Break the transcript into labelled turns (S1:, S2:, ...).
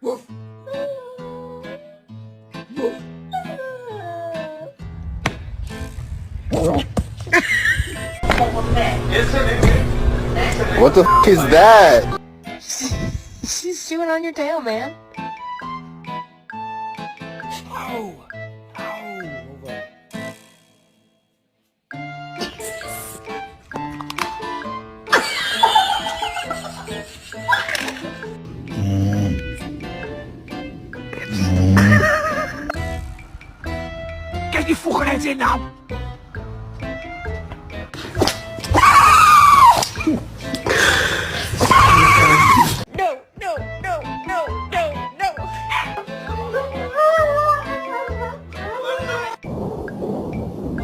S1: What the f is that?
S2: She's chewing on your tail, man.
S1: Ow! Ow!
S3: Kijk die vogelheid in nou!